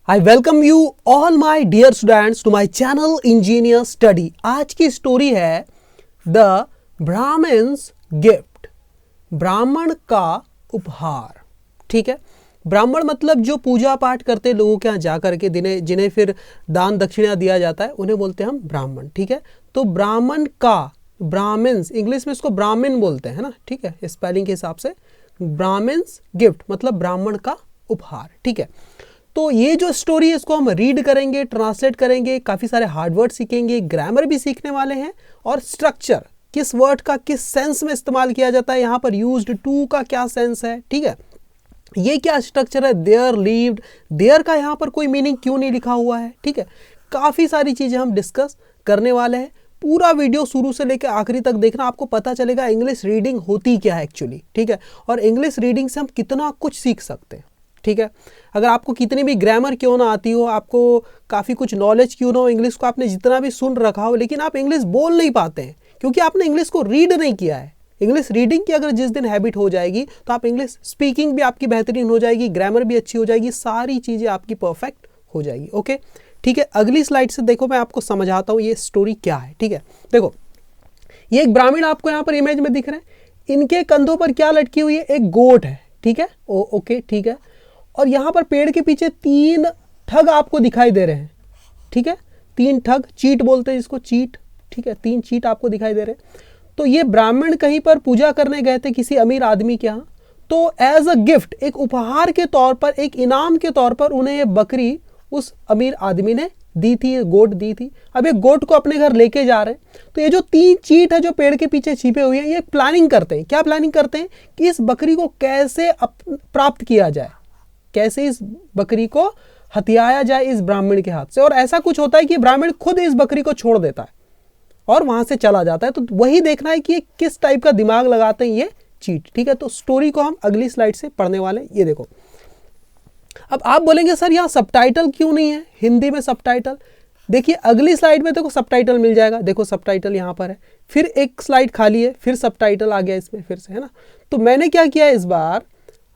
I welcome you all my dear students to my channel Engineer Study। आज की story है the Brahmins gift, ब्राह्मण का उपहार। ठीक है, ब्राह्मण मतलब जो पूजा पाठ करते लोगों के यहाँ जा करके जिन्हें फिर दान दक्षिणा दिया जाता है उन्हें बोलते हैं हम ब्राह्मण। ठीक है, तो ब्राह्मण का, ब्राह्मण्स इंग्लिश में इसको ब्राह्मण बोलते हैं ना। ठीक है, स्पेलिंग के हिसाब से ब्राह्मण्स गिफ्ट मतलब ब्राह्मण का उपहार। ठीक है, तो ये जो स्टोरी है इसको हम रीड करेंगे, ट्रांसलेट करेंगे, काफ़ी सारे हार्ड वर्ड सीखेंगे, ग्रामर भी सीखने वाले हैं और स्ट्रक्चर, किस वर्ड का किस सेंस में इस्तेमाल किया जाता है, यहाँ पर यूज्ड टू का क्या सेंस है। ठीक है, ये क्या स्ट्रक्चर है, देयर, लीव्ड, देयर का यहाँ पर कोई मीनिंग क्यों नहीं लिखा हुआ है। ठीक है, काफ़ी सारी चीज़ें हम डिस्कस करने वाले हैं। पूरा वीडियो शुरू से लेकर आखिरी तक देखना, आपको पता चलेगा इंग्लिश रीडिंग होती क्या है एक्चुअली। ठीक है, और इंग्लिश रीडिंग से हम कितना कुछ सीख सकते हैं। ठीक है, अगर आपको कितनी भी ग्रामर क्यों ना आती हो, आपको काफ़ी कुछ नॉलेज क्यों ना हो, इंग्लिश को आपने जितना भी सुन रखा हो, लेकिन आप इंग्लिश बोल नहीं पाते हैं क्योंकि आपने इंग्लिश को रीड नहीं किया है। इंग्लिश रीडिंग की अगर जिस दिन हैबिट हो जाएगी तो आप इंग्लिश स्पीकिंग भी आपकी बेहतरीन हो जाएगी, ग्रामर भी अच्छी हो जाएगी, सारी चीज़ें आपकी परफेक्ट हो जाएगी। ओके, ठीक है, अगली स्लाइड से देखो, मैं आपको समझाता हूँ ये स्टोरी क्या है। ठीक है, देखो ये एक ब्राह्मण आपको यहाँ पर इमेज में दिख रहे हैं, इनके कंधों पर क्या लटकी हुई है, एक गोट है। ठीक है, ओके ठीक है, और यहाँ पर पेड़ के पीछे 3 ठग आपको दिखाई दे रहे हैं। ठीक है, 3 ठग, चीट बोलते हैं जिसको, चीट। ठीक है, 3 चीट आपको दिखाई दे रहे हैं। तो ये ब्राह्मण कहीं पर पूजा करने गए थे किसी अमीर आदमी के यहाँ, तो एज अ गिफ्ट, एक उपहार के तौर पर, एक इनाम के तौर पर उन्हें ये बकरी उस अमीर आदमी ने दी थी, गोट दी थी। अब ये गोट को अपने घर लेके जा रहे हैं। तो ये जो 3 चीट है जो पेड़ के पीछे छिपे हुए हैं, ये प्लानिंग करते हैं। क्या प्लानिंग करते हैं कि इस बकरी को कैसे प्राप्त किया जाए, कैसे इस बकरी को हथियाया जाए इस ब्राह्मण के हाथ से। और ऐसा कुछ होता है कि ब्राह्मण खुद इस बकरी को छोड़ देता है और वहां से चला जाता है। तो वही देखना है कि ये किस टाइप का दिमाग लगाते हैं ये चीट। ठीक है, तो स्टोरी को हम अगली स्लाइड से पढ़ने वाले हैं। ये देखो, अब आप बोलेंगे सर यहाँ सबटाइटल क्यों नहीं है, हिंदी में सबटाइटल। देखिए अगली स्लाइड में देखो सबटाइटल मिल जाएगा। देखो सबटाइटल यहाँ पर है, फिर एक स्लाइड खाली है, फिर सबटाइटल आ गया इसमें फिर से, है ना। तो मैंने क्या किया इस बार,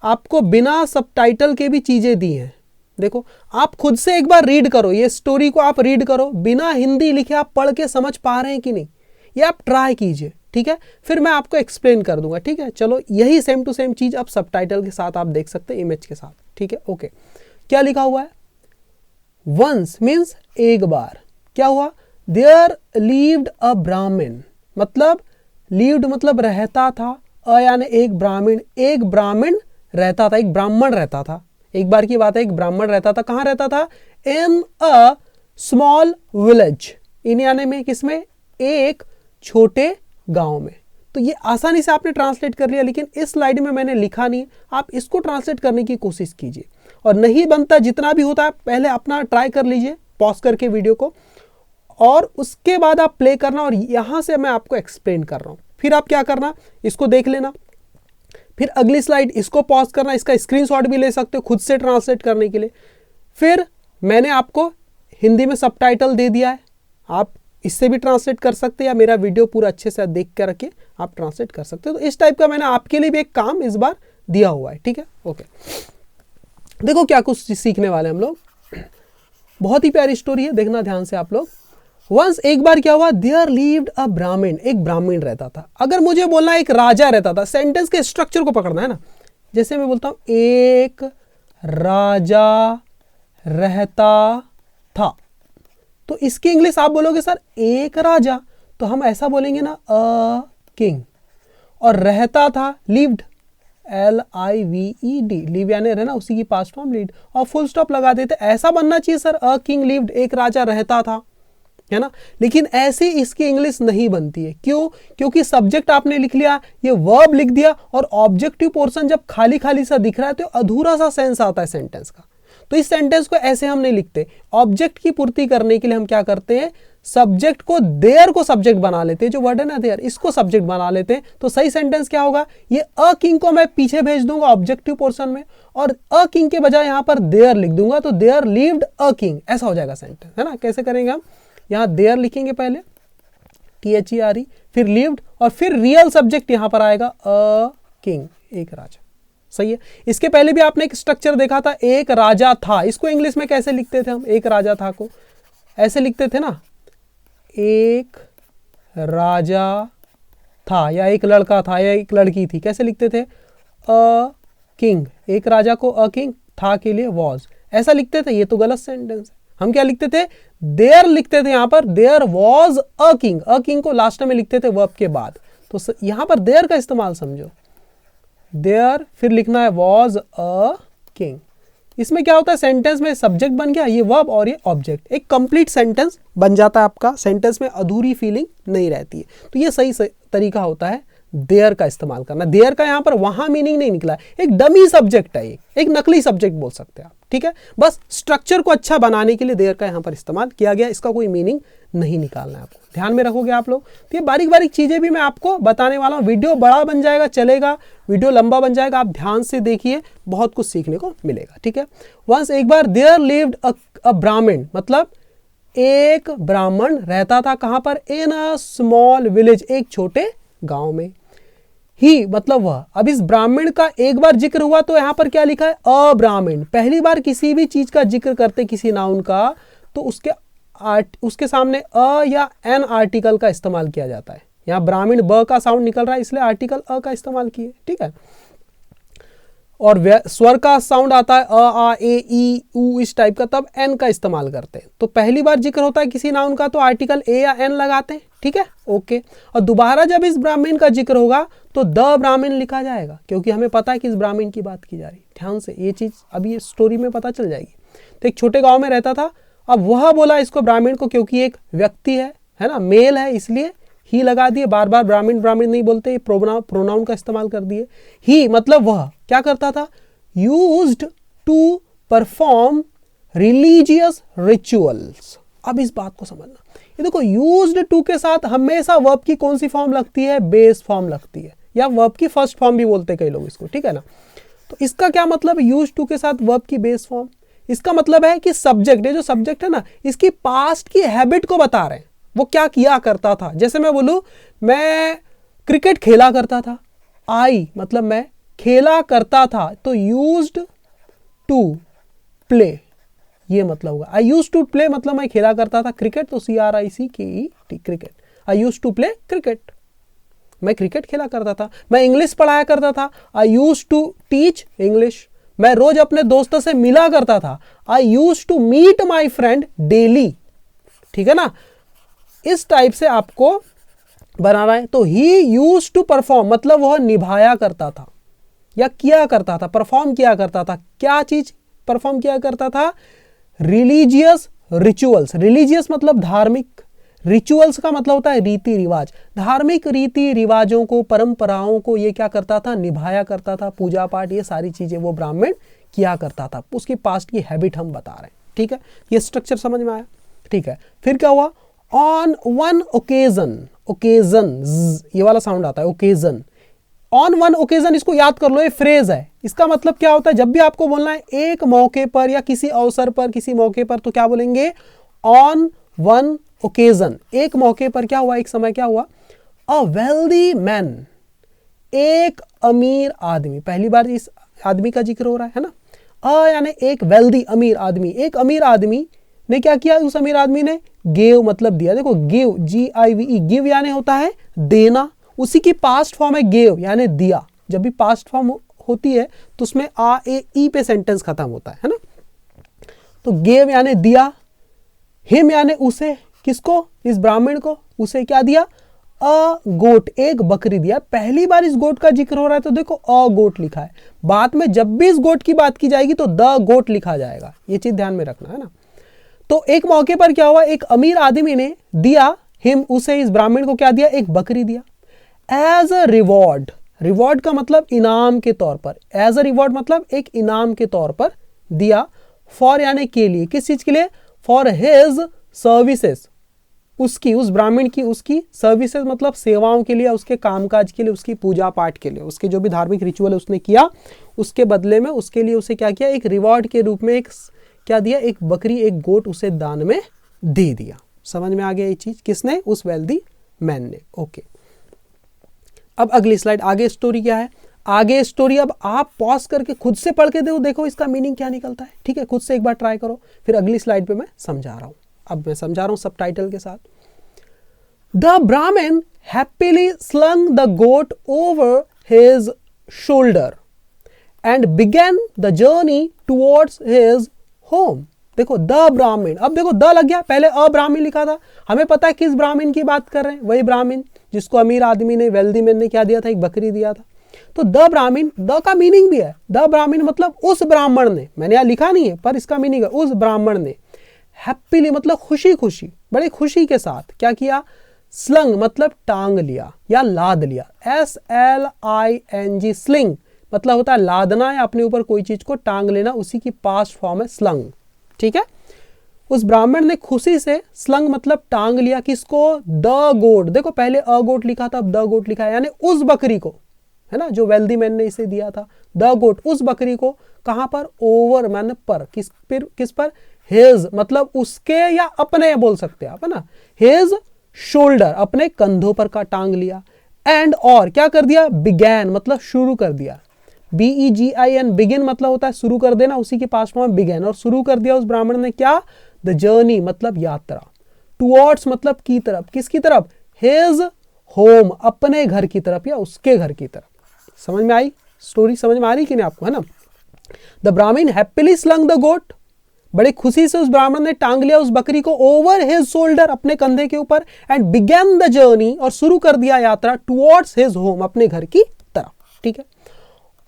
आपको बिना सबटाइटल के भी चीज़ें दी हैं। देखो आप खुद से एक बार रीड करो, ये स्टोरी को आप रीड करो, बिना हिंदी लिखे आप पढ़ के समझ पा रहे हैं कि नहीं, ये आप ट्राई कीजिए। ठीक है, फिर मैं आपको एक्सप्लेन कर दूंगा। ठीक है, चलो यही सेम टू सेम चीज़ आप सबटाइटल के साथ आप देख सकते हैं, इमेज के साथ। ठीक है, ओके, क्या लिखा हुआ है, वंस मीन्स एक बार, क्या हुआ, देयर लीव्ड अ ब्राह्मण, मतलब लीव्ड मतलब रहता था, यानी एक ब्राह्मण रहता था, एक ब्राह्मण रहता था। एक बार की बात है, एक ब्राह्मण रहता था। कहाँ रहता था, इन अ स्मॉल विलेज, इन यानी में किसमें, एक छोटे गांव में। तो ये आसानी से आपने ट्रांसलेट कर लिया, लेकिन इस स्लाइड में मैंने लिखा नहीं, आप इसको ट्रांसलेट करने की कोशिश कीजिए। और नहीं बनता, जितना भी होता है पहले अपना ट्राई कर लीजिए पॉज करके वीडियो को, और उसके बाद आप प्ले करना, और यहां से मैं आपको एक्सप्लेन कर रहा हूं। फिर आप क्या करना, इसको देख लेना, फिर अगली स्लाइड इसको पॉज करना, इसका स्क्रीनशॉट भी ले सकते हो खुद से ट्रांसलेट करने के लिए। फिर मैंने आपको हिंदी में सबटाइटल दे दिया है, आप इससे भी ट्रांसलेट कर सकते हैं, या मेरा वीडियो पूरा अच्छे से देख कर रखे आप ट्रांसलेट कर सकते हो। तो इस टाइप का मैंने आपके लिए भी एक काम इस बार दिया हुआ है। ठीक है, ओके, देखो क्या कुछ सीखने वाले हम लोग। बहुत ही प्यारी स्टोरी है, देखना ध्यान से आप लोग। वंस एक बार क्या हुआ, देयर लीव्ड अ ब्राह्मण, एक ब्राह्मण रहता था। अगर मुझे बोलना एक राजा रहता था, सेंटेंस के स्ट्रक्चर को पकड़ना है ना। जैसे मैं बोलता हूं एक राजा रहता था, तो इसकी इंग्लिश आप बोलोगे सर एक राजा, तो हम ऐसा बोलेंगे ना, अ किंग। और रहता था, लिव्ड, LIVED, लिव यानी रहना, उसी की पास्ट फॉर्म लीड, और फुल स्टॉप लगा देते। ऐसा बनना चाहिए सर, अ किंग लिव्ड, एक राजा रहता था, है ना। लेकिन ऐसे इसकी इंग्लिश नहीं बनती है। क्यों, क्योंकि सब्जेक्ट आपने लिख लिया, ये वर्ब लिख दिया, और ऑब्जेक्टिव पोर्शन जब खाली खाली सा दिख रहा है तो अधूरा सा सेंस आता है सेंटेंस का। तो इस सेंटेंस को ऐसे हम नहीं लिखते। ऑब्जेक्ट की पूर्ति करने के लिए हम क्या करते हैं, सब्जेक्ट को, देयर को सब्जेक्ट बना लेते हैं, जो वर्ड है ना देयर, इसको सब्जेक्ट बना लेते हैं। तो सही सेंटेंस क्या होगा, ये अ किंग को मैं पीछे भेज दूंगा ऑब्जेक्टिव पोर्शन में, और अ किंग के बजाय यहां पर देयर लिख दूंगा, तो देयर लिव्ड अ किंग, ऐसा हो जाएगा सेंटेंस, है ना। कैसे करेंगे हम, यहाँ देयर लिखेंगे पहले, THERE, फिर लिव्ड, और फिर रियल सब्जेक्ट यहां पर आएगा, अ किंग, एक राजा। सही है। इसके पहले भी आपने एक स्ट्रक्चर देखा था, एक राजा था। इसको इंग्लिश में कैसे लिखते थे हम? एक राजा था को ऐसे लिखते थे ना, एक राजा था, या एक लड़का था, या एक लड़की थी, कैसे लिखते थे? A king. एक राजा को अ किंग, था के लिए वॉज, ऐसा लिखते थे। ये तो गलत सेंटेंस है। हम क्या लिखते थे? देयर लिखते थे। यहां पर there was a king, a king को लास्ट में लिखते थे वर्ब के बाद। तो यहां पर देयर का इस्तेमाल समझो, देयर, फिर लिखना है वॉज अ किंग। इसमें क्या होता है? सेंटेंस में सब्जेक्ट बन गया, ये वर्ब और ये ऑब्जेक्ट, एक कंप्लीट सेंटेंस बन जाता है आपका। सेंटेंस में अधूरी फीलिंग नहीं रहती है। तो ये सही तरीका होता है देयर का इस्तेमाल करना। देयर का यहां पर वहां मीनिंग नहीं निकला है, एक डमी सब्जेक्ट है, एक नकली सब्जेक्ट बोल सकते हैं आप, ठीक है। बस स्ट्रक्चर को अच्छा बनाने के लिए देयर का यहां पर इस्तेमाल किया गया, इसका कोई मीनिंग नहीं निकालना है आपको, ध्यान में रखोगे आप लोग। तो ये बारीक बारीक चीजें भी मैं आपको बताने वाला हूं। वीडियो बड़ा बन जाएगा, चलेगा, वीडियो लंबा बन जाएगा, आप ध्यान से देखिए, बहुत कुछ सीखने को मिलेगा, ठीक है। वंस, एक बार, देयर लिव्ड अ ब्राह्मण, मतलब एक ब्राह्मण रहता था। कहां पर? इन अ स्मॉल विलेज, एक छोटे गांव में। ही मतलब वह। अब इस ब्राह्मण का एक बार जिक्र हुआ तो यहां पर क्या लिखा है? अ ब्राह्मण। पहली बार किसी भी चीज का जिक्र करते, किसी नाउन का, तो उसके सामने अ या एन आर्टिकल का इस्तेमाल किया जाता है। यहां ब्राह्मण ब का साउंड निकल रहा है, इसलिए आर्टिकल अ का इस्तेमाल किए, ठीक है। और स्वर का साउंड आता है अ, आ, ए, ई, उ, इस टाइप का, तब एन का इस्तेमाल करते हैं। तो पहली बार जिक्र होता है किसी नाउन का तो आर्टिकल ए या एन लगाते हैं, ठीक है, ओके। और दोबारा जब इस ब्राह्मण का जिक्र होगा तो द ब्राह्मण लिखा जाएगा, क्योंकि हमें पता है कि इस ब्राह्मण की बात की जा रही है। ध्यान से ये चीज अभी ये स्टोरी में पता चल जाएगी। तो एक छोटे गांव में रहता था। अब वह बोला इसको ब्राह्मण को, क्योंकि एक व्यक्ति है ना, मेल है, इसलिए ही लगा दिए। बार बार ब्राह्मण ब्राह्मण नहीं बोलते, प्रोनाउन का इस्तेमाल कर दिए। ही मतलब वह क्या करता था? Used to perform religious rituals. अब इस बात को समझना, ये देखो, यूज्ड टू के साथ हमेशा वर्ब की कौन सी फॉर्म लगती है? बेस फॉर्म लगती है, या वर्ब की फर्स्ट फॉर्म भी बोलते हैं कई लोग इसको, ठीक है ना। तो इसका क्या मतलब? यूज्ड टू के साथ वर्ब की बेस फॉर्म, इसका मतलब है कि सब्जेक्ट, ये जो सब्जेक्ट है ना, इसकी पास्ट की हैबिट को बता रहे हैं, वो क्या किया करता था। जैसे मैं बोलूं, मैं क्रिकेट खेला करता था, आई मतलब मैं खेला करता था, तो यूज्ड टू प्ले, ये मतलब होगा। आई यूज्ड टू प्ले मतलब मैं खेला करता था क्रिकेट, तो CRICKET, cricket. I used to play cricket, मैं क्रिकेट खेला करता था। मैं इंग्लिश पढ़ाया करता था, I used to teach English. मैं रोज अपने दोस्तों से मिला करता था, I used to meet my friend daily, ठीक है ना। इस टाइप से आपको बनाना है। तो ही यूज्ड टू परफॉर्म मतलब वह निभाया करता था या किया करता था, परफॉर्म किया करता था। क्या चीज परफॉर्म किया करता था? Religious rituals. रिलीजियस मतलब धार्मिक, रिचुअल्स का मतलब होता है रीति रिवाज। धार्मिक रीति रिवाजों को, परंपराओं को ये क्या करता था? निभाया करता था। पूजा पाठ, ये सारी चीजें वो ब्राह्मण किया करता था। उसकी पास्ट की हैबिट हम बता रहे हैं, ठीक है। ये स्ट्रक्चर समझ में आया, ठीक है। फिर क्या हुआ? ऑन वन ओकेजन, ओकेजन, ये वाला साउंड आता है, ओकेजन। ऑन वन ओकेजन, इसको याद कर लो, ये फ्रेज है। इसका मतलब क्या होता है? जब भी आपको बोलना है एक मौके पर या किसी अवसर पर, किसी मौके पर, तो क्या बोलेंगे? On one occasion. एक मौके पर क्या हुआ? एक समय क्या हुआ? अ वेल्दी मैन, एक अमीर आदमी। पहली बार इस आदमी का जिक्र हो रहा है ना। यानी एक वेल्दी, अमीर आदमी। एक अमीर आदमी ने क्या किया? उस अमीर आदमी ने गेव मतलब दिया। देखो गिव, GIVE, गिव यानी होता है देना, उसी की पास्ट फॉर्म है गेव यानी दिया। जब भी पास्ट फॉर्म होती है तो उसमें आ, ए, ई पे सेंटेंस खत्म होता है ना। तो गेव यानी दिया, हिम यानी उसे, किसको? इस ब्राह्मण को। उसे क्या दिया? अ गोट, एक बकरी दिया। पहली बार इस गोट का जिक्र हो रहा है तो देखो अ गोट लिखा है। बाद में जब भी इस गोट की बात की जाएगी तो द गोट लिखा जाएगा। ये चीज ध्यान में रखना है ना। तो एक मौके पर क्या हुआ? एक अमीर आदमी ने दिया, हिम उसे, इस ब्राह्मण को क्या दिया? एक बकरी दिया। एज अ रिवॉर्ड, रिवॉर्ड का मतलब इनाम के तौर पर। एज अ रिवॉर्ड मतलब एक इनाम के तौर पर दिया। फॉर यानी के लिए, किस चीज के लिए? फॉर हिज सर्विसेज, उसकी, उस ब्राह्मण की, उसकी सर्विसेज मतलब सेवाओं के लिए, उसके कामकाज के लिए, उसकी पूजा पाठ के लिए, उसके जो भी धार्मिक रिचुअल उसने किया, उसके बदले में उसके लिए उसे क्या किया? एक रिवॉर्ड के रूप में एक क्या दिया? एक बकरी, एक गोट उसे दान में दे दिया। समझ में आ गया ये चीज? किसने? उस वेल्दी मैन ने। ओके, अब अगली स्लाइड, आगे स्टोरी क्या है? आगे स्टोरी अब आप पॉज करके खुद से पढ़ के देखो इसका मीनिंग क्या निकलता है, ठीक है। खुद से एक बार ट्राई करो, फिर अगली स्लाइड पे मैं समझा रहा हूं। अब मैं समझा रहा हूं सबटाइटल के साथ। The Brahmin happily slung the goat over his shoulder and began the journey towards his home. देखो द ब्राह्मण, अब देखो द लग गया, पहले अब्राह्मण लिखा था, हमें पता है किस ब्राह्मण की बात कर रहे हैं, वही ब्राह्मण जिसको अमीर आदमी ने, वेल्दी मैन ने क्या दिया था, एक बकरी दिया था। तो द ब्राह्मण, द का मीनिंग भी है, द ब्राह्मण मतलब उस ब्राह्मण ने, मैंने यहाँ लिखा नहीं है पर इसका मीनिंग है उस ब्राह्मण ने, हैप्पीली मतलब खुशी खुशी, बड़ी खुशी के साथ क्या किया, स्लंग मतलब टांग लिया या लाद लिया, SLING स्लिंग मतलब होता है लादना या अपने ऊपर कोई चीज को टांग लेना, उसी की पास्ट फॉर्म है स्लंग, ठीक है। उस ब्राह्मण ने खुशी से स्लंग मतलब टांग लिया, किसको, द गोट, देखो पहले अ गोट लिखा था, अब द गोट लिखा है, यानी उस बकरी को, है ना, जो वेल्दी मैन ने इसे दिया था, द गोट, उस बकरी को, कहां पर, ओवर मैन पर, किस पर, हिज मतलब उसके या अपने बोल सकते हैं आप, है ना, हिज शोल्डर अपने कंधों पर का टांग लिया, एंड और क्या कर दिया, बिगैन मतलब शुरू कर दिया, BEGIN बिगिन मतलब होता है शुरू कर देना, उसी के पास फॉर्म बिगैन, और शुरू कर दिया उस ब्राह्मण ने क्या, द जर्नी मतलब यात्रा, टुवर्ड्स मतलब की तरफ, किसकी तरफ, हिज होम अपने घर की तरफ या उसके घर की तरफ। समझ में आई स्टोरी, समझ में आ रही कि नहीं आपको, है ना। The Brahmin happily slung the गोट, बड़े खुशी से उस ब्राह्मण ने टांग लिया उस बकरी को, ओवर हिज शोल्डर अपने कंधे के ऊपर, एंड बिगेन द जर्नी और शुरू कर दिया यात्रा, टुवर्ड्स हिज होम अपने घर की तरफ, ठीक है।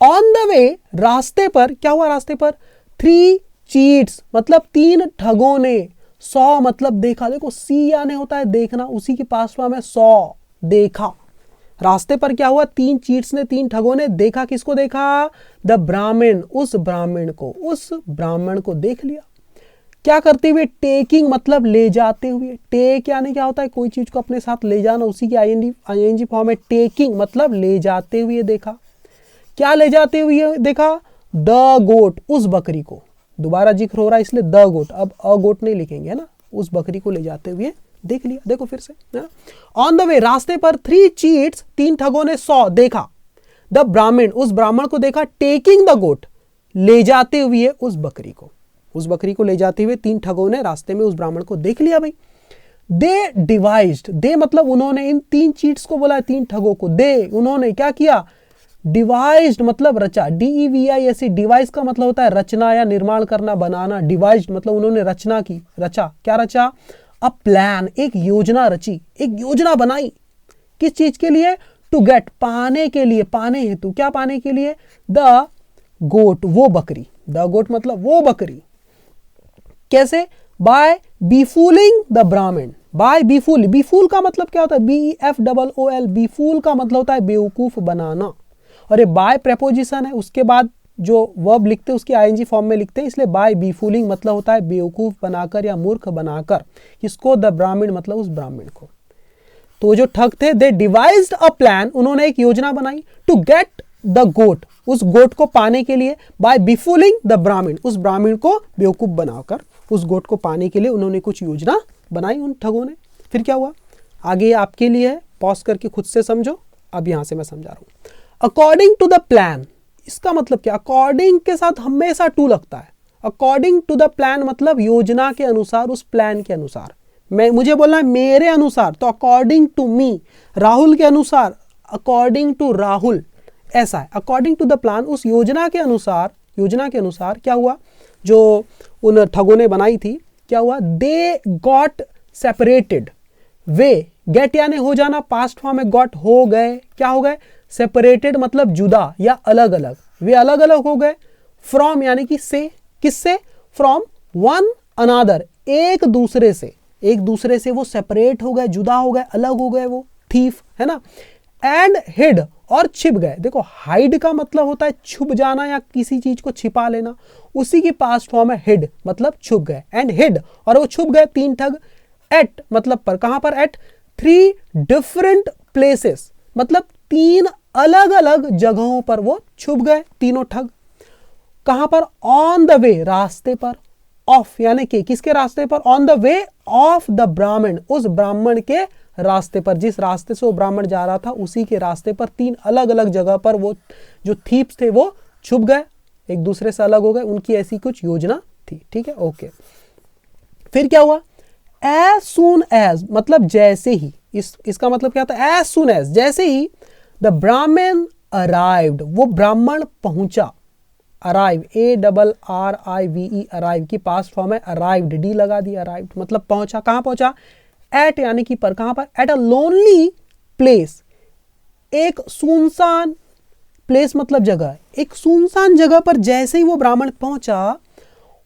ऑन द वे रास्ते पर क्या हुआ, रास्ते पर 3 चीट्स मतलब 3 ठगों ने, सॉ मतलब देखा, देखो सी यानी होता है देखना, उसी के पास में सॉ देखा, रास्ते पर क्या हुआ, 3 चीट्स ने, 3 ठगों ने देखा, किसको देखा, द ब्राह्मण उस ब्राह्मण को, उस ब्राह्मण को देख लिया, क्या करते हुए, टेकिंग मतलब ले जाते हुए, टेक यानी क्या होता है, कोई चीज को अपने साथ ले जाना, उसी की ING फॉर्म है, टेकिंग मतलब ले जाते हुए देखा, क्या ले जाते हुए देखा, द गोट उस बकरी को, दोबारा जिक्र हो रहा है इसलिए द गोट, अब अ गोट नहीं लिखेंगे, है ना, उस बकरी को ले जाते हुए देख लिया, देखो फिर से, है ना। ऑन द वे रास्ते पर 3 चीट्स 3 ठगों ने सॉ देखा, द ब्राह्मण उस ब्राह्मण को देखा, टेकिंग द गोट ले जाते हुए उस बकरी को, उस बकरी को ले जाते हुए 3 ठगों ने रास्ते में उस ब्राह्मण को देख लिया भाई। दे डिवाइज्ड, दे मतलब उन्होंने, इन 3 चीट्स को बोला है 3 ठगों को, दे उन्होंने क्या किया, डिवाइज्ड मतलब रचा, DEVISE, डिवाइस का मतलब होता है रचना या निर्माण करना, बनाना, डिवाइज्ड मतलब उन्होंने रचना की, रचा, क्या रचा, अ प्लान एक योजना रची, एक योजना बनाई, किस चीज के लिए, टू गेट पाने के लिए, पाने हेतु, क्या पाने के लिए, द गोट वो बकरी, द गोट मतलब वो बकरी, कैसे, बाय बीफूलिंग द ब्राह्मण, बाय बीफूल, बीफूल का मतलब क्या होता है, BEFOOL, बीफूल का मतलब होता है बेवकूफ बनाना, और ये बाय प्रेपोजिशन है, उसके बाद जो वर्ब लिखते हैं उसकी ING फॉर्म में लिखते हैं, इसलिए बाय बीफूलिंग मतलब होता है बेवकूफ बनाकर या मूर्ख बनाकर, किसको, द ब्राह्मण मतलब उस ब्राह्मण को। तो जो ठग थे, दे डिवाइज्ड अ प्लान उन्होंने एक योजना बनाई, टू गेट द गोट उस गोट को पाने के लिए, बाय बीफूलिंग द ब्राह्मण उस ब्राह्मण को बेवकूफ बनाकर उस गोट को पाने के लिए उन्होंने कुछ योजना बनाई उन ठगों ने। फिर क्या हुआ, आगे आपके लिए है, पॉज करके खुद से समझो, अब यहां से मैं समझा रहा हूं। अकॉर्डिंग टू द प्लान, इसका मतलब क्या, अकॉर्डिंग के साथ हमेशा टू लगता है, अकॉर्डिंग टू द प्लान मतलब योजना के अनुसार, उस प्लान के अनुसार, मुझे बोलना है मेरे अनुसार, तो अकॉर्डिंग टू मी, राहुल के अनुसार, अकॉर्डिंग टू राहुल, ऐसा है, अकॉर्डिंग टू द प्लान उस योजना के अनुसार, योजना के अनुसार क्या हुआ, जो उन ठगों ने बनाई थी, क्या हुआ, दे गॉट सेपरेटेड, वे गेट यानी हो जाना, पास्ट फॉर्म में गॉट हो गए, क्या हो गए, सेपरेटेड मतलब जुदा या अलग अलग, वे अलग अलग हो गए, फ्रॉम यानी कि से, किससे, फ्रॉम वन अनादर एक दूसरे से, एक दूसरे से वो सेपरेट हो गए, जुदा हो गए, अलग हो गए, वो थीफ, है ना, एंड हिड और छिप गए, देखो हाइड का मतलब होता है छुप जाना या किसी चीज को छिपा लेना, उसी की पास्ट फॉर्म है हिड मतलब छुप गए, एंड हिड और वो छुप गए 3 ठग, एट मतलब पर, कहां पर, एट 3 डिफरेंट प्लेसेस मतलब 3 अलग अलग जगहों पर वो छुप गए तीनों ठग, कहां पर, ऑन द वे रास्ते पर, ऑफ यानी कि किसके रास्ते पर, on the way of the ब्राह्मण, उस ब्राह्मण के रास्ते पर, जिस रास्ते से वो ब्राह्मण जा रहा था उसी के रास्ते पर 3 अलग अलग जगह पर वो जो थीप्स थे वो छुप गए, एक दूसरे से अलग हो गए, उनकी ऐसी कुछ योजना थी। ठीक है, ओके। फिर क्या हुआ, एज सून एज मतलब जैसे ही, इसका मतलब क्या था, एज सून एज जैसे ही द ब्राह्मण अराइव्ड, वो ब्राह्मण पहुंचा, अराइव ARRIVE अराइव की पास्ट फॉर्म है, अराइव्ड डी लगा दी, अराइव्ड मतलब पहुंचा, कहां पहुंचा, एट यानी कि पर, कहां पर, एट अ लोनली प्लेस, एक सुनसान प्लेस मतलब जगह, एक सुनसान जगह पर जैसे ही वो ब्राह्मण पहुंचा,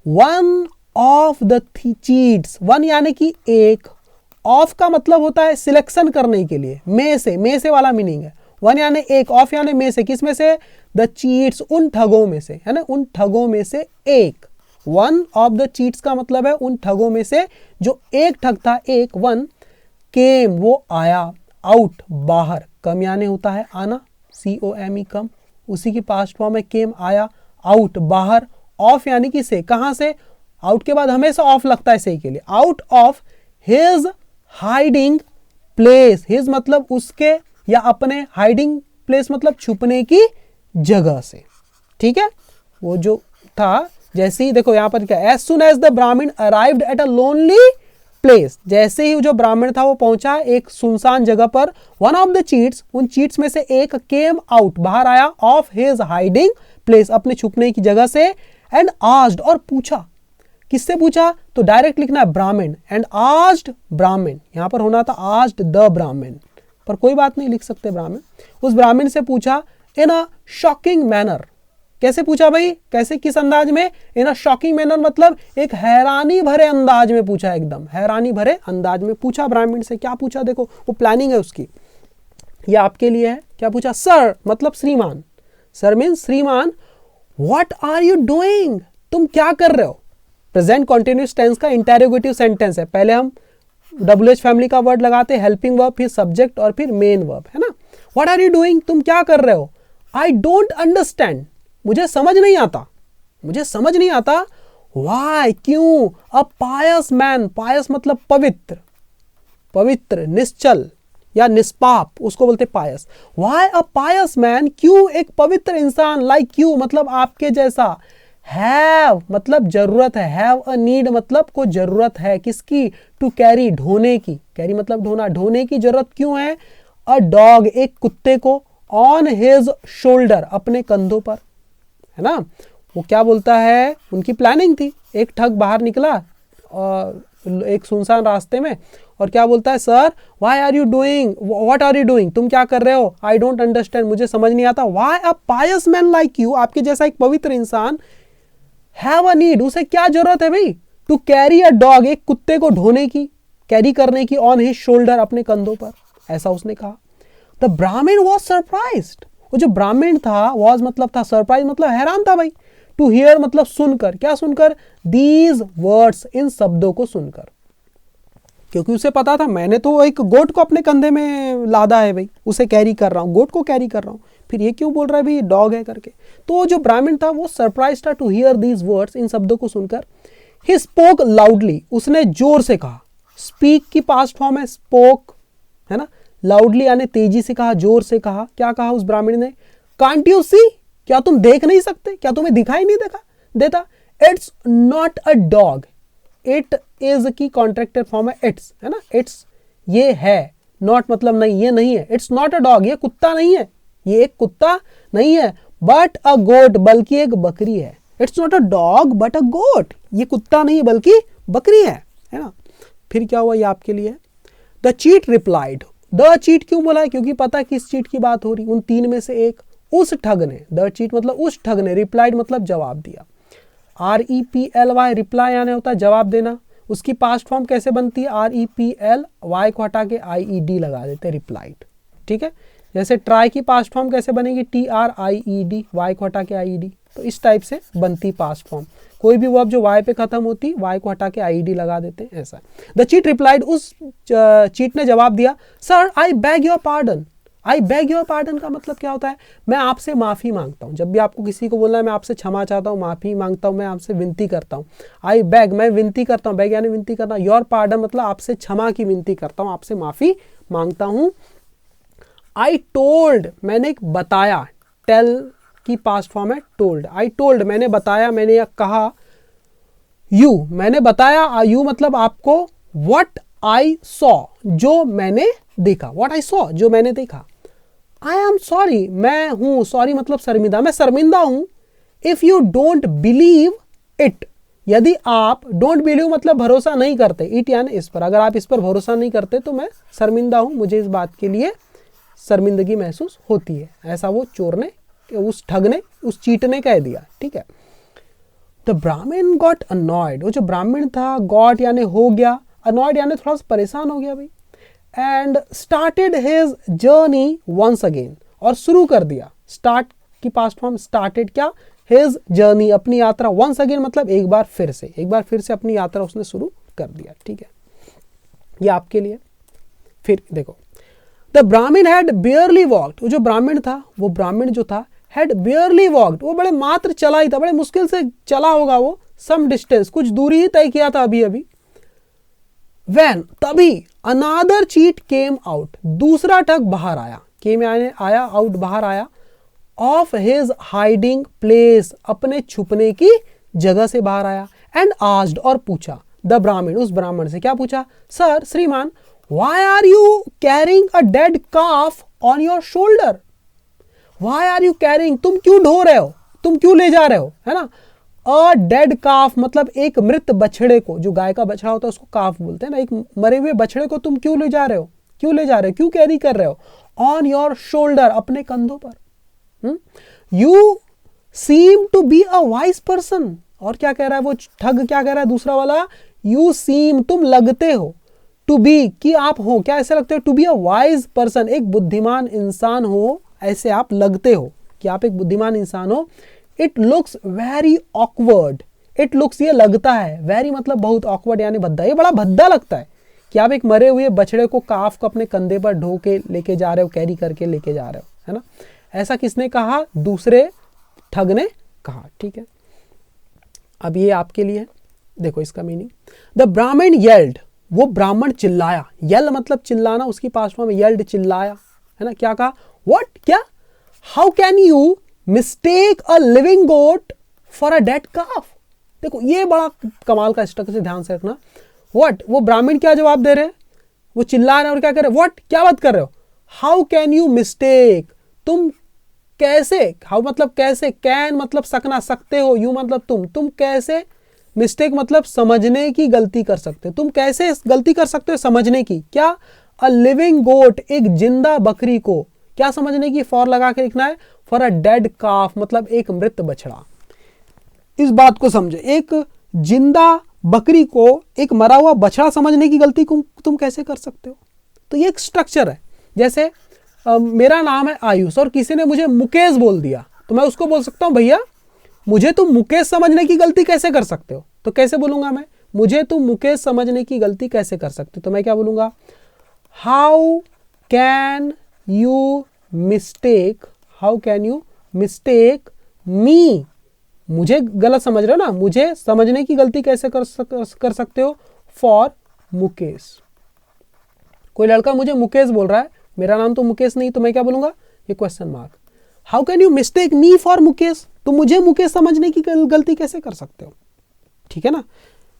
one of the cheats, one यानी कि एक, ऑफ का मतलब होता है सिलेक्शन करने के लिए, में से वाला मीनिंग है, वन यानी एक, ऑफ यानी में से, किस में से, द चीट्स उन ठगों में से, है ना, उन ठगों में से एक, वन ऑफ द चीट्स का मतलब है उन ठगों में से जो एक ठग था, एक, वन, केम वो आया, आउट बाहर, कम यानी होता है आना, COME कम, उसी की पास्ट फॉर्म है केम आया, आउट बाहर, ऑफ यानी कि से, कहां से, आउट के बाद हमेशा ऑफ लगता है से के लिए, out of his hiding place, his मतलब उसके या अपने, हाइडिंग प्लेस मतलब छुपने की जगह से। ठीक है, वो जो था, जैसे ही देखो यहां पर क्या, एज सुन एज द ब्राह्मण arrived at a lonely place, जैसे ही जो ब्राह्मण था वो पहुंचा एक सुनसान जगह पर, वन ऑफ द चीट्स, उन चीट्स में से एक, केम आउट बाहर आया, ऑफ हिज हाइडिंग प्लेस अपने छुपने की जगह से, एंड आस्क्ड और पूछा, किससे पूछा, तो डायरेक्ट लिखना है ब्राह्मण, एंड आस्क्ड ब्राह्मण, यहां पर होना था आस्क्ड द ब्राह्मण, पर कोई बात नहीं, लिख सकते ब्राह्मण, उस ब्राह्मण से पूछा, इन अ शॉकिंग मैनर, कैसे पूछा भाई, कैसे, किस अंदाज में, इन अ शॉकिंग मैनर मतलब एक हैरानी भरे अंदाज में पूछा, एकदम हैरानी भरे अंदाज में पूछा ब्राह्मण से, क्या पूछा, देखो वो प्लानिंग है उसकी, ये आपके लिए है, क्या पूछा, सर मतलब श्रीमान, सर मीन श्रीमान, व्हाट आर यू डूइंग, तुम क्या कर रहे हो, प्रेजेंट कॉन्टिन्यूअस टेंस का इंटेरोगेटिव सेंटेंस है, पहले हम WH फैमिली का वर्ड लगाते, हेल्पिंग वर्ब, फिर सब्जेक्ट और फिर मेन वर्ब, है ना, व्हाट आर यू डूइंग, तुम क्या कर रहे हो, आई डोंट अंडरस्टैंड, मुझे समझ नहीं आता, मुझे समझ नहीं आता, वाई क्यों, अ पायस मैन, पायस मतलब पवित्र, पवित्र, निश्चल या निष्पाप, उसको बोलते पायस, वाई अ पायस मैन, क्यों एक पवित्र इंसान, लाइक यू मतलब आपके जैसा, हैव मतलब जरूरत है, हैव अ नीड मतलब को जरूरत है, किसकी, टू कैरी ढोने की, कैरी मतलब ढोना, ढोने की जरूरत क्यों है, अ डॉग एक कुत्ते को, ऑन हिज शोल्डर अपने कंधों पर, है ना, वो क्या बोलता है, उनकी प्लानिंग थी, एक ठग बाहर निकला और एक सुनसान रास्ते में, और क्या बोलता है, sir why are you doing, what are you doing, तुम क्या कर रहे हो, आई डोंट अंडरस्टैंड, मुझे समझ नहीं आता, why a pious man like you, आपके जैसा एक पवित्र इंसान, हैव अ नीड, उसे क्या जरूरत है भाई, टू कैरी अ डॉग एक कुत्ते को ढोने की, कैरी करने की, ऑन हिज शोल्डर अपने कंधों पर, ऐसा उसने कहा। द ब्राह्मण वॉज सरप्राइज्ड, वो जो ब्राह्मण था, वॉज मतलब था, सरप्राइज मतलब हैरान था भाई, टू हियर मतलब सुनकर, क्या सुनकर, दीज वर्ड्स इन शब्दों को सुनकर, क्योंकि उसे पता था मैंने तो एक गोट को अपने कंधे में लादा है भाई, उसे कैरी कर रहा हूँ, गोट को कैरी कर रहा हूँ, फिर ये क्यों बोल रहा है भाई डॉग है करके, तो जो ब्राह्मण था वो सरप्राइज था, टू हियर दीज वर्ड्स इन शब्दों को सुनकर, ही स्पोक लाउडली, उसने जोर से कहा, स्पीक की पास्ट फॉर्म है स्पोक, है ना, लाउडली यानी तेजी से कहा, जोर से कहा, क्या कहा उस ब्राह्मण ने, कांट यू सी, क्या तुम देख नहीं सकते, क्या तुम्हें दिखाई नहीं देता, it's not a dog, it is की कॉन्ट्रैक्टेड फॉर्म है इट्स, है ना, इट्स ये है, नॉट मतलब नहीं, ये नहीं है, इट्स नॉट अ डॉग, ये कुत्ता नहीं है, ये एक कुत्ता नहीं है, बट अ गोट बल्कि एक बकरी है, it's not a dog but a goat, ये कुत्ता नहीं बल्कि बकरी है ना। फिर क्या हुआ ये आपके लिए, the cheat replied, the cheat क्यों बोला है, क्योंकि पता है किस चीट की बात हो रही, उन 3 में से एक, उस ठग ने, द चीट मतलब उस ठग ने, रिप्लाइड मतलब जवाब दिया, REPLY रिप्लाई यानी होता है जवाब देना, उसकी पास्ट फॉर्म कैसे बनती है, REPLY को हटा के IED लगा देते हैं, रिप्लाइड, ठीक है, जैसे ट्राई की पास्ट फॉर्म कैसे बनेगी, TRIED, वाई को हटा के IED, तो इस टाइप से बनती पास्ट फॉर्म, कोई भी वर्ब जो वाई पे खत्म होती, वाई को हटा के IED लगा देते हैं, ऐसा। द चीट रिप्लाइड, उस चीट ने जवाब दिया, sir I bag your pardon, I beg your pardon का मतलब क्या होता है, मैं आपसे माफ़ी मांगता हूँ। जब भी आपको किसी को बोलना है मैं आपसे क्षमा चाहता हूँ, माफ़ी मांगता हूँ, मैं आपसे विनती करता हूँ। आई बेग, मैं विनती करता हूँ, बेग यानी विनती करना, योर पार्डन मतलब आपसे क्षमा की विनती करता हूँ, आपसे माफ़ी मांगता हूँ। आई टोल्ड, मैंने बताया, टेल की पास्ट फॉर्म है टोल्ड। आई टोल्ड, मैंने बताया, मैंने कहा। यू, मैंने बताया, यू मतलब आपको। व्हाट आई सॉ, जो मैंने देखा। व्हाट आई सॉ, जो मैंने देखा। आई एम सॉरी, मैं हूं, सॉरी मतलब शर्मिंदा, मैं शर्मिंदा हूं। If you don't believe it, यदि आप, डोंट बिलीव मतलब भरोसा नहीं करते, इट यानी इस पर, अगर आप इस पर भरोसा नहीं करते तो मैं शर्मिंदा हूं, मुझे इस बात के लिए शर्मिंदगी महसूस होती है। ऐसा वो चोर ने, उस ठग ने, उस चीट ने कह दिया। ठीक है। द ब्राह्मण गॉट अनॉयड, वो जो ब्राह्मण था, गॉट यानी हो गया, अनॉयड यानी थोड़ा सा परेशान हो गया भाई। And started his journey once again, और शुरू कर दिया। स्टार्ट की पास्ट फॉर्म स्टार्टेड क्या, हिज जर्नी, अपनी यात्रा। वंस अगेन मतलब एक बार फिर से, एक बार फिर से अपनी यात्रा उसने शुरू कर दिया। ठीक है, ये आपके लिए। फिर देखो, द ब्राह्मण हैड बेयरली वॉक्ड, वो जो ब्राह्मण था, वो ब्राह्मण जो था, हैड बेयरली वॉक्ड, वो बड़े मात्र चला ही था, बड़े मुश्किल से चला होगा वो, सम डिस्टेंस, कुछ दूरी ही तय किया था अभी अभी। When, तभी, अनादर चीट केम आउट, दूसरा ठग बाहर आया, केम आया, आउट बाहर आया, ऑफ हिज हाइडिंग प्लेस, अपने छुपने की जगह से बाहर आया। एंड आस्क्ड, और पूछा, द ब्राह्मण, उस ब्राह्मण से क्या पूछा, सर, श्रीमान, why are you carrying a dead calf on your shoulder. Why are you carrying, तुम क्यों ढो रहे हो, तुम क्यों ले जा रहे हो, है ना। अ डेड काफ मतलब एक मृत बछड़े को, जो गाय का बछड़ा होता है उसको काफ बोलते हैं ना, एक मरे हुए बछड़े को तुम क्यों ले जा रहे हो, क्यों ले जा रहे हो, क्यों कैरी कर रहे हो। ऑन योर शोल्डर, अपने कंधों पर। You seem to be a wise person, और क्या कह रहा है वो ठग, क्या कह रहा है दूसरा वाला, यू सीम, तुम लगते हो, टू बी कि आप हो, क्या ऐसे लगते हो, to be a wise person, एक बुद्धिमान इंसान हो, ऐसे आप लगते हो कि आप एक बुद्धिमान इंसान हो। It looks very awkward, it looks ये लगता है, वेरी मतलब बहुत, ऑकवर्ड यानी भद्दा, ये बड़ा भद्दा लगता है कि आप एक मरे हुए बछड़े को, काफ को अपने कंधे पर ढो के लेके जा रहे हो, कैरी करके लेके जा रहे हो, है ना। ऐसा किसने कहा, दूसरे ठग ने कहा। ठीक है, अब ये आपके लिए, देखो इसका मीनिंग, द ब्राह्मण येल्ड, वो ब्राह्मण चिल्लाया, यल मतलब चिल्लाना, उसकी पास्ट फॉर्म में येल्ड, चिल्लाया, है ना। क्या कहा, व्हाट, क्या, how can you mistake a living goat for a dead calf. देखो ये बड़ा कमाल का स्ट्रक्चर, ध्यान से रखना। व्हाट, वो ब्राह्मण क्या जवाब दे रहे हैं, वो चिल्ला रहे हैं और क्या कर रहे हैं, व्हाट, क्या बात कर रहे हो, हाउ कैन यू मिस्टेक, तुम कैसे, हाउ मतलब कैसे, कैन मतलब सकना, सकते हो, यू मतलब तुम कैसे, मिस्टेक मतलब समझने की गलती कर सकते हो, तुम कैसे गलती कर सकते हो समझने की। क्या, अ लिविंग गोट, एक जिंदा बकरी को, क्या समझने की, फॉर लगा के लिखना है, फॉर अ डेड काफ मतलब एक मृत बछड़ा। इस बात को समझो, एक जिंदा बकरी को एक मरा हुआ बछड़ा समझने की गलती तुम कैसे कर सकते हो। तो ये एक स्ट्रक्चर है। जैसे मेरा नाम है आयुष और किसी ने मुझे मुकेश बोल दिया, तो मैं उसको बोल सकता हूं, भैया मुझे तुम मुकेश समझने की गलती कैसे कर सकते हो। तो कैसे बोलूंगा मैं, मुझे तुम मुकेश समझने की गलती कैसे कर सकते हो। तो मैं क्या बोलूंगा, how can you mistake, how can you mistake me, मुझे गलत समझ रहे हो ना, मुझे समझने की गलती कैसे कर सकते हो, फॉर मुकेश। कोई लड़का मुझे मुकेश बोल रहा है, मेरा नाम तो मुकेश नहीं, तो मैं क्या बोलूंगा, ये question mark. How can you mistake me for Mukesh, तो मुझे मुकेश समझने की गलती कैसे कर सकते हो। ठीक है ना।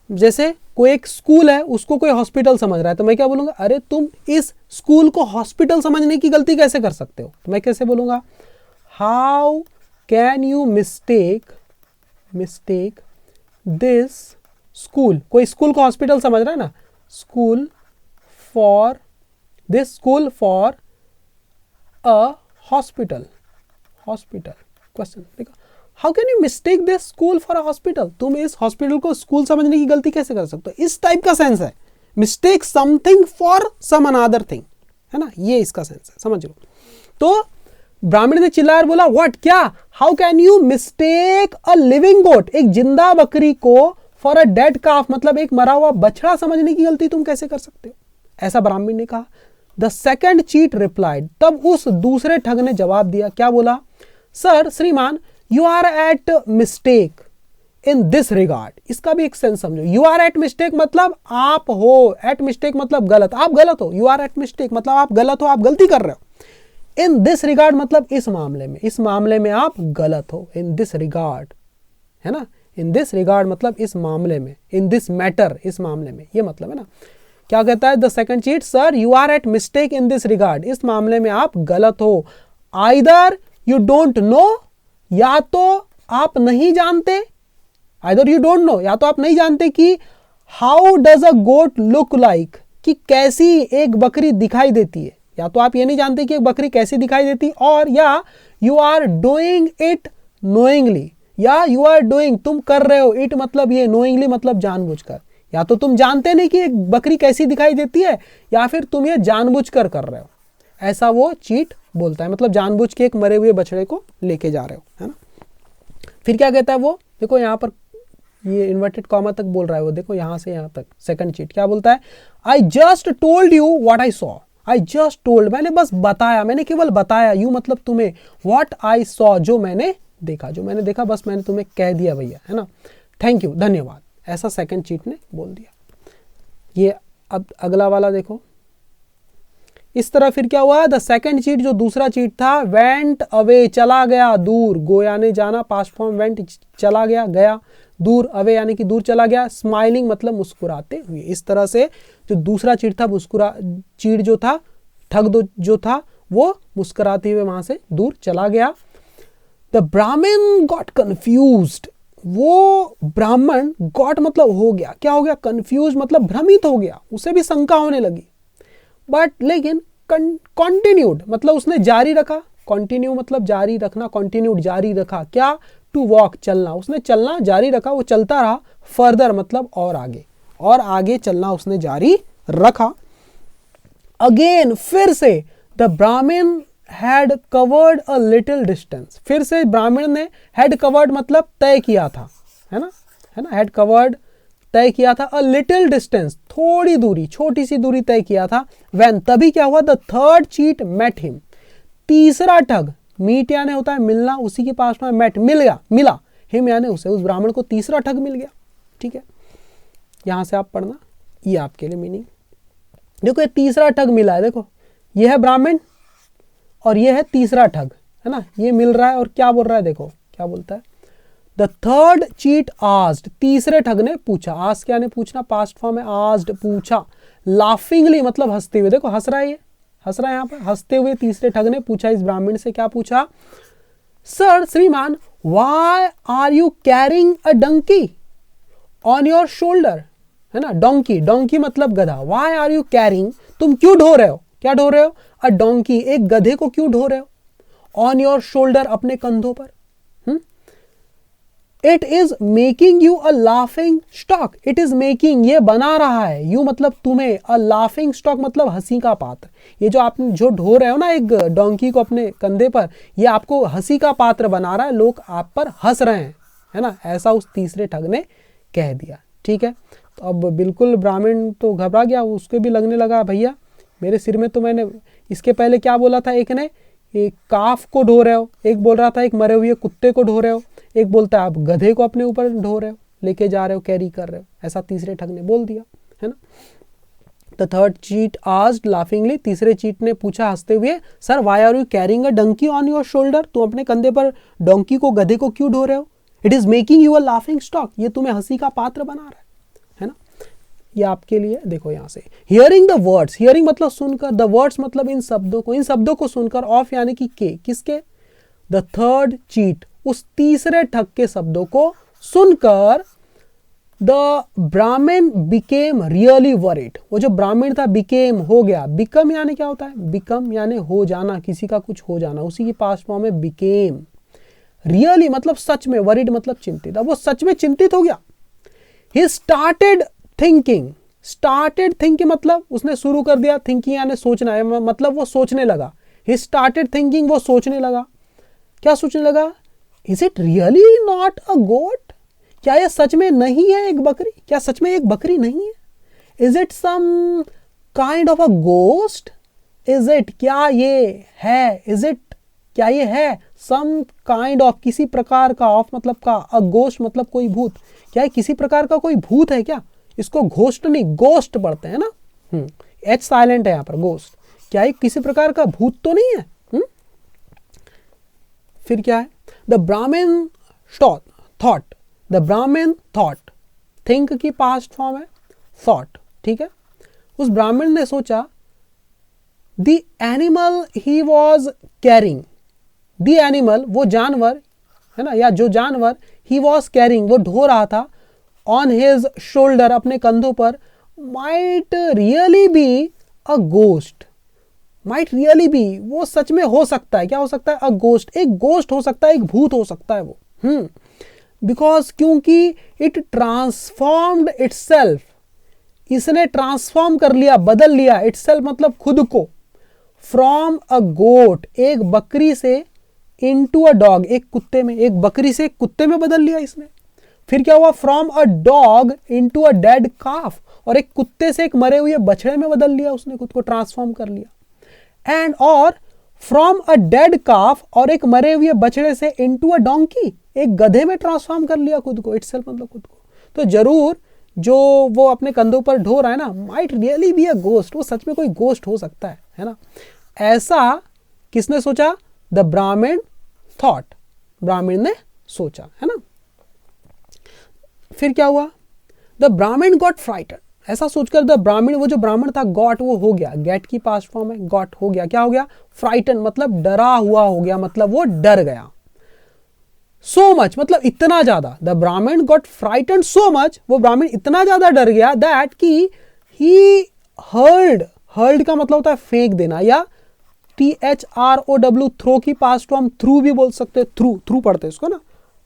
जैसे कोई एक स्कूल है, उसको कोई हॉस्पिटल समझ रहा है, तो मैं क्या बोलूंगा, अरे तुम इस स्कूल को हॉस्पिटल समझने की गलती कैसे कर सकते हो। तो मैं कैसे बोलूंगा, how can you mistake this school, कोई स्कूल को हॉस्पिटल समझ रहा है ना, school for this school for a hospital, question देखो, how can you mistake this school for a hospital, तुम इस हॉस्पिटल को स्कूल समझने की गलती कैसे कर सकते हो। इस टाइप का सेंस है, mistake something for some another thing, है ना, ये इसका सेंस है, समझ लो। तो ब्राह्मण ने चिल्लाया और बोला, व्हाट, क्या, how can you mistake a living goat, एक जिंदा बकरी को, फॉर अ डेड काफ मतलब एक मरा हुआ बछड़ा समझने की गलती तुम कैसे कर सकते हो। ऐसा ब्राह्मण ने कहा। द सेकेंड चीट रिप्लाइड, तब उस दूसरे ठग ने जवाब दिया, क्या बोला? सर श्रीमान, you are at mistake in this regard. इसका भी एक सेंस समझो। यू आर एट मिस्टेक मतलब आप हो, एट मिस्टेक मतलब गलत, आप गलत हो। यू आर एट मिस्टेक मतलब आप गलत हो, आप गलती कर रहे हो। इन दिस रिगार्ड मतलब इस मामले में, इस मामले में आप गलत हो। इन दिस रिगार्ड, है ना, इन दिस रिगार्ड मतलब इस मामले में, इन दिस मैटर, इस मामले में, ये मतलब है ना। क्या कहता है the second cheat? Sir you are at mistake in this regard, इस मामले में आप गलत हो। आइदर यू डोंट नो, या तो आप नहीं जानते, आइदर यू डोंट नो, या तो आप नहीं जानते कि how does a goat look like, कि कैसी एक बकरी दिखाई देती है, या तो आप ये नहीं जानते कि एक बकरी कैसी दिखाई देती, और या you are doing it knowingly, या यू आर डूइंग, तुम कर रहे हो, इट मतलब ये, नोइंगली मतलब जानबूझकर, या तो तुम जानते नहीं कि एक बकरी कैसी दिखाई देती है, या फिर तुम ये जानबूझकर कर रहे हो। ऐसा वो चीट बोलता है, मतलब जानबूझ के एक मरे हुए बछड़े को लेके जा रहे हो, है ना। फिर क्या कहता है वो, देखो यहाँ पर ये इन्वर्टेड कॉमा तक बोल रहा है वो, देखो यहाँ से यहाँ तक। सेकंड चीट क्या बोलता है? I just told you what I saw, I just told, मैंने बस बताया, मैंने केवल बताया, यू मतलब तुम्हें, व्हाट आई सॉ, जो मैंने देखा, जो मैंने देखा बस मैंने तुम्हें कह दिया भैया, है ना, थैंक यू, धन्यवाद, ऐसा सेकंड चीट ने बोल दिया। ये अब अगला वाला देखो, इस तरह फिर क्या हुआ? द सेकंड चीट, जो दूसरा चीट था, वेंट अवे, चला गया, दूर, गो यानी जाना, पास्ट फॉर्म वेंट, चला गया, गया, दूर, अवे यानी कि दूर चला गया, स्माइलिंग मतलब मुस्कुराते हुए। इस तरह से जो दूसरा चीट था, चीट जो था, ठग जो था, वो मुस्कुराते हुए वहां से दूर चला गया। द ब्राह्मण गॉट कन्फ्यूज्ड, वो ब्राह्मण, गॉट मतलब हो गया, क्या हो गया? कंफ्यूज मतलब भ्रमित हो गया, उसे भी शंका होने लगी। बट लेकिन कंटिन्यूड मतलब उसने जारी रखा, कंटिन्यू मतलब जारी रखना, कंटिन्यूड जारी रखा, क्या? टू वॉक चलना, उसने चलना जारी रखा, वो चलता रहा। फर्दर मतलब और आगे, और आगे चलना उसने जारी रखा। अगेन फिर से, द ब्राह्मण had covered a little distance, फिर से ब्राह्मण ने, हैड कवर्ड मतलब तय किया था, है ना, हैड कवर्ड तय किया था, अ लिटिल डिस्टेंस थोड़ी दूरी, छोटी सी दूरी तय किया था। व्हेन तभी क्या हुआ? The third cheat met him, तीसरा ठग, मीट यानी होता है मिलना, उसी के पास में मेट मिल गया, मिला, हिम यानी उसे, उस ब्राह्मण को तीसरा ठग मिल गया। ठीक है, यहां से आप पढ़ना, ये आपके लिए मीनिंग। देखो ये तीसरा ठग मिला है, देखो ये है ब्राह्मण और ये है तीसरा ठग, है ना, ये मिल रहा है और क्या बोल रहा है, देखो क्या बोलता है? द थर्ड चीट आस्क्ड, तीसरे ठग ने पूछा, आस्क क्या ने पूछना, पास्ट फॉर्म है, आस्क्ड पूछा, लाफिंगली मतलब हंसते हुए, देखो हंस रहा है, ये हंस रहा है यहाँ पर, हंसते हुए तीसरे ठग ने पूछा इस ब्राह्मण से, क्या पूछा? सर श्रीमान, why are you carrying a donkey on your shoulder, है ना, डोंकी, डोंकी मतलब गधा, व्हाई आर यू कैरिंग, तुम क्यों ढो रहे हो, क्या ढो रहे हो? अ डोंकी, एक गधे को क्यों ढो रहे हो? ऑन योर शोल्डर, अपने कंधों पर। It is making you a laughing stock, it is making, ये बना रहा है, यू मतलब तुम्हें, अ लाफिंग स्टॉक मतलब हंसी का पात्र, ये जो आप जो ढो रहे हो ना एक डोंकी को अपने कंधे पर, ये आपको हंसी का पात्र बना रहा है, लोग आप पर हंस रहे हैं, है ना, ऐसा उस तीसरे ठग ने कह दिया। ठीक है, तो अब बिल्कुल ब्राह्मण तो घबरा गया, उसके भी लगने लगा भैया मेरे सिर में तो, मैंने इसके पहले क्या बोला था, एक ने एक काफ को ढो रहे हो, एक बोल रहा था एक मरे हुए कुत्ते को ढो रहे हो, एक बोलता है आप गधे को अपने ऊपर ढो रहे हो, लेके जा रहे हो, कैरी कर रहे हो, ऐसा तीसरे ठग ने बोल दिया, है ना। The third cheat asked laughingly, तीसरे चीट ने पूछा हंसते हुए, sir why are you carrying a donkey on your shoulder, तुम अपने कंधे पर डोंकी को, गधे को क्यों ढो रहे हो? It is making you a laughing stock, ये तुम्हें हंसी का पात्र बना रहा है ना। ये आपके लिए देखो यहाँ से, हियरिंग द वर्ड्स, हियरिंग मतलब सुनकर, द वर्ड्स मतलब इन शब्दों को सुनकर, ऑफ यानी कि के, किसके? द थर्ड चीट, उस तीसरे ठग के शब्दों को सुनकर, द ब्राह्मण बिकेम रियली वरीड, वो जो ब्राह्मण था बिकेम हो गया, बिकम यानी क्या होता है? बिकम यानी हो जाना, किसी का कुछ हो जाना, उसी की पास्ट फॉर्म में बिकेम, रियली मतलब सच में, वरीड मतलब चिंतित, अब वो सच में चिंतित हो गया। ही स्टार्टेड थिंकिंग मतलब उसने शुरू कर दिया, थिंकिंग यानी सोचना है, मतलब वो सोचने लगा, ही स्टार्टेड थिंकिंग, वो सोचने लगा, क्या सोचने लगा? Is it really not a goat, क्या यह सच में नहीं है एक बकरी, क्या सच में एक बकरी नहीं है? Is it some kind of a ghost, is it, क्या ये है, इज इट, क्या ये है, सम काइंड ऑफ, किसी प्रकार का, ऑफ मतलब का, अ गोस्ट मतलब कोई भूत, क्या ये किसी प्रकार का कोई भूत है क्या, इसको घोस्ट नहीं गोस्ट पढ़ते हैं ना, एच साइलेंट है यहाँ पर, गोस्ट, क्या ये किसी प्रकार का भूत तो नहीं है। फिर क्या है, द ब्राह्मण थॉट, द ब्राह्मण थॉट, थिंक की पास्ट फॉर्म है थॉट, ठीक है, उस ब्राह्मण ने सोचा, the animal he was carrying, the animal वो जानवर है ना, या जो जानवर, ही वॉज कैरिंग वो ढो रहा था, ऑन हिज शोल्डर अपने कंधों पर, might really be a ghost, might really be वो सच में हो सकता है, क्या हो सकता है, अ गोस्ट, एक गोस्ट हो सकता है, एक भूत हो सकता है वो, बिकॉज क्योंकि इट ट्रांसफॉर्म्ड इटसेल्फ, इसने ट्रांसफॉर्म कर लिया, बदल लिया, इटसेल्फ मतलब खुद को, फ्रॉम अ गोट एक बकरी से, इनटू अ डॉग एक कुत्ते में, एक बकरी से एक कुत्ते में बदल लिया इसने। फिर क्या हुआ, from a dog into a dead calf, और एक कुत्ते से एक मरे हुए बछड़े में बदल लिया उसने, खुद को ट्रांसफॉर्म कर लिया। एंड और फ्रॉम अ डेड काफ, और एक मरे हुए बछड़े से इनटू अ डोंकी, एक गधे में ट्रांसफॉर्म कर लिया खुद को, इटसेल्फ मतलब खुद को। तो जरूर जो वो अपने कंधों पर ढो रहा है ना, might really be a ghost, वो सच में कोई गोस्ट हो सकता है ना, ऐसा किसने सोचा, द ब्राह्मण थॉट, ब्राह्मण ने सोचा, है ना। फिर क्या हुआ, द ब्राह्मण गॉट फ्राइटेड, ऐसा सोचकर द ब्राह्मण, वो जो ब्राह्मण था, गॉट वो हो गया, गेट की पास्ट फॉर्म है, गॉट हो गया, क्या हो गया, फ्राइटन मतलब डरा हुआ हो गया, मतलब वो डर गया, सो मच मतलब इतना ज्यादा, द ब्राह्मण गॉट फ्राइटन सो मच, वो ब्राह्मण इतना ज्यादा डर गया, दैट की ही हर्ड, हर्ड का मतलब होता है फेंक देना, या THROW थ्रो की पास्ट फॉर्म थ्रू भी बोल सकते हैं, थ्रू, थ्रू पढ़ते हैं इसको ना,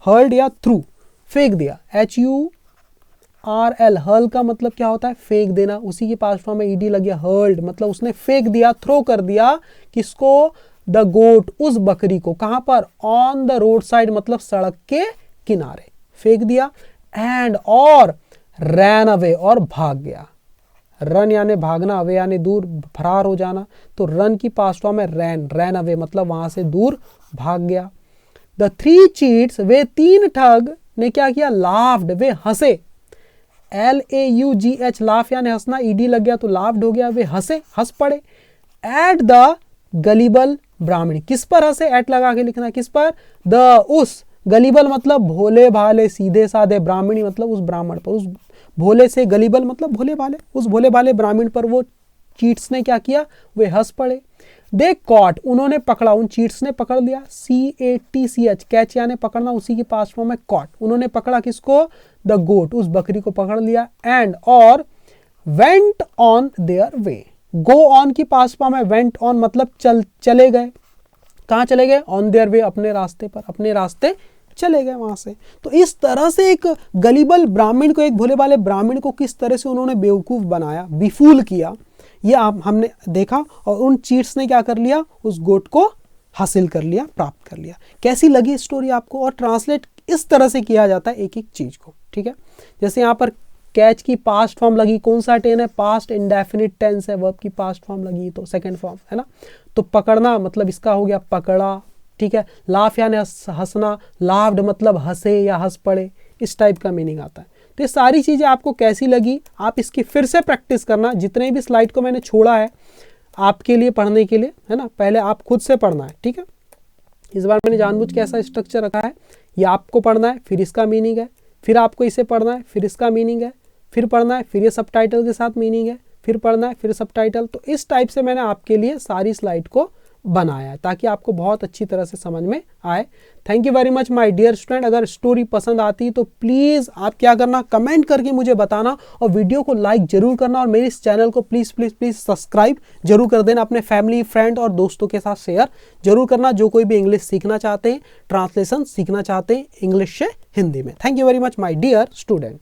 हर्ड या थ्रू, फेंक दिया, HURL, हर्ल का मतलब क्या होता है, फेंक देना, उसी की पास्ट फॉर्म में ED लग गया, हर्ल्ड मतलब उसने फेंक दिया, थ्रो कर दिया, किसको, द गोट, उस बकरी को, कहां पर, ऑन द रोड साइड मतलब सड़क के किनारे फेंक दिया, एंड और रैन अवे और भाग गया, रन यानी भागना, अवे यानी दूर, फरार हो जाना, तो रन की पास्ट फॉर्म है रैन, रैन अवे मतलब वहां से दूर भाग गया। द थ्री चीट्स, वे तीन ठग ने क्या किया, लाफ्ड वे हंसे, LAUGH लाफ यानी हंसना, ED लग गया तो लाफ्ड हो गया, वे हंसे, हंस पड़े, एट द गलीबल ब्राह्मण, किस पर हंसे, एट लगा के लिखना, किस पर, द उस, गलीबल मतलब भोले भाले सीधे साधे, ब्राह्मणी मतलब उस ब्राह्मण पर, उस भोले से गलीबल मतलब भोले भाले, उस भोले भाले ब्राह्मण पर वो चीट्स ने क्या किया, वे हंस पड़े। दे कॉट, उन्होंने पकड़ा, उन चीट्स ने पकड़ लिया, CATCH कैच यानी पकड़ना, उसी की पास्ट फॉर्म है कॉट, उन्होंने पकड़ा किसको, द गोट, उस बकरी को पकड़ लिया, एंड और went on their way, go on की पास्ट फॉर्म है वेंट ऑन मतलब चले गए, कहाँ चले गए, ऑन देयर वे अपने रास्ते पर, अपने रास्ते चले गए वहां से। तो इस तरह से एक गलीबल ब्राह्मण को, एक भोले भाले ब्राह्मण को किस तरह से उन्होंने बेवकूफ बनाया, बिफूल किया, ये हमने देखा, और उन चीट्स ने क्या कर लिया, उस गोट को हासिल कर लिया, प्राप्त कर लिया। कैसी लगी स्टोरी आपको, और ट्रांसलेट इस तरह से किया जाता है एक एक चीज को, ठीक है। जैसे यहाँ पर कैच की पास्ट फॉर्म लगी, कौन सा टेन है, पास्ट इंडेफिनिट टेंस है, वर्ब की पास्ट फॉर्म लगी तो सेकंड फॉर्म है ना, तो पकड़ना मतलब इसका हो गया पकड़ा, ठीक है। लाफ यानी हंसना, लाफ्ड मतलब हंसे या हंस पड़े, इस टाइप का मीनिंग आता है। तो ये सारी चीज़ें आपको कैसी लगी, आप इसकी फिर से प्रैक्टिस करना, जितने भी स्लाइड को मैंने छोड़ा है आपके लिए पढ़ने के लिए, है ना, पहले आप खुद से पढ़ना है, ठीक है। इस बार मैंने जानबूझ के ऐसा स्ट्रक्चर रखा है, ये आपको पढ़ना है, फिर इसका मीनिंग है, फिर आपको इसे पढ़ना है, फिर इसका मीनिंग है, फिर पढ़ना है, फिर ये सबटाइटल के साथ मीनिंग है, फिर पढ़ना है, फिर सबटाइटल। तो इस टाइप से मैंने आपके लिए सारी स्लाइड को बनाया है ताकि आपको बहुत अच्छी तरह से समझ में आए। Thank you very much my dear student. अगर स्टोरी पसंद आती तो प्लीज़ आप क्या करना, कमेंट करके मुझे बताना, और वीडियो को लाइक जरूर करना, और मेरे इस चैनल को प्लीज़ प्लीज़ प्लीज़ सब्सक्राइब जरूर कर देना, अपने फैमिली फ्रेंड और दोस्तों के साथ शेयर जरूर करना, जो कोई भी इंग्लिश सीखना चाहते हैं, ट्रांसलेशन सीखना चाहते हैं इंग्लिश से हिंदी में। Thank you very much my dear student.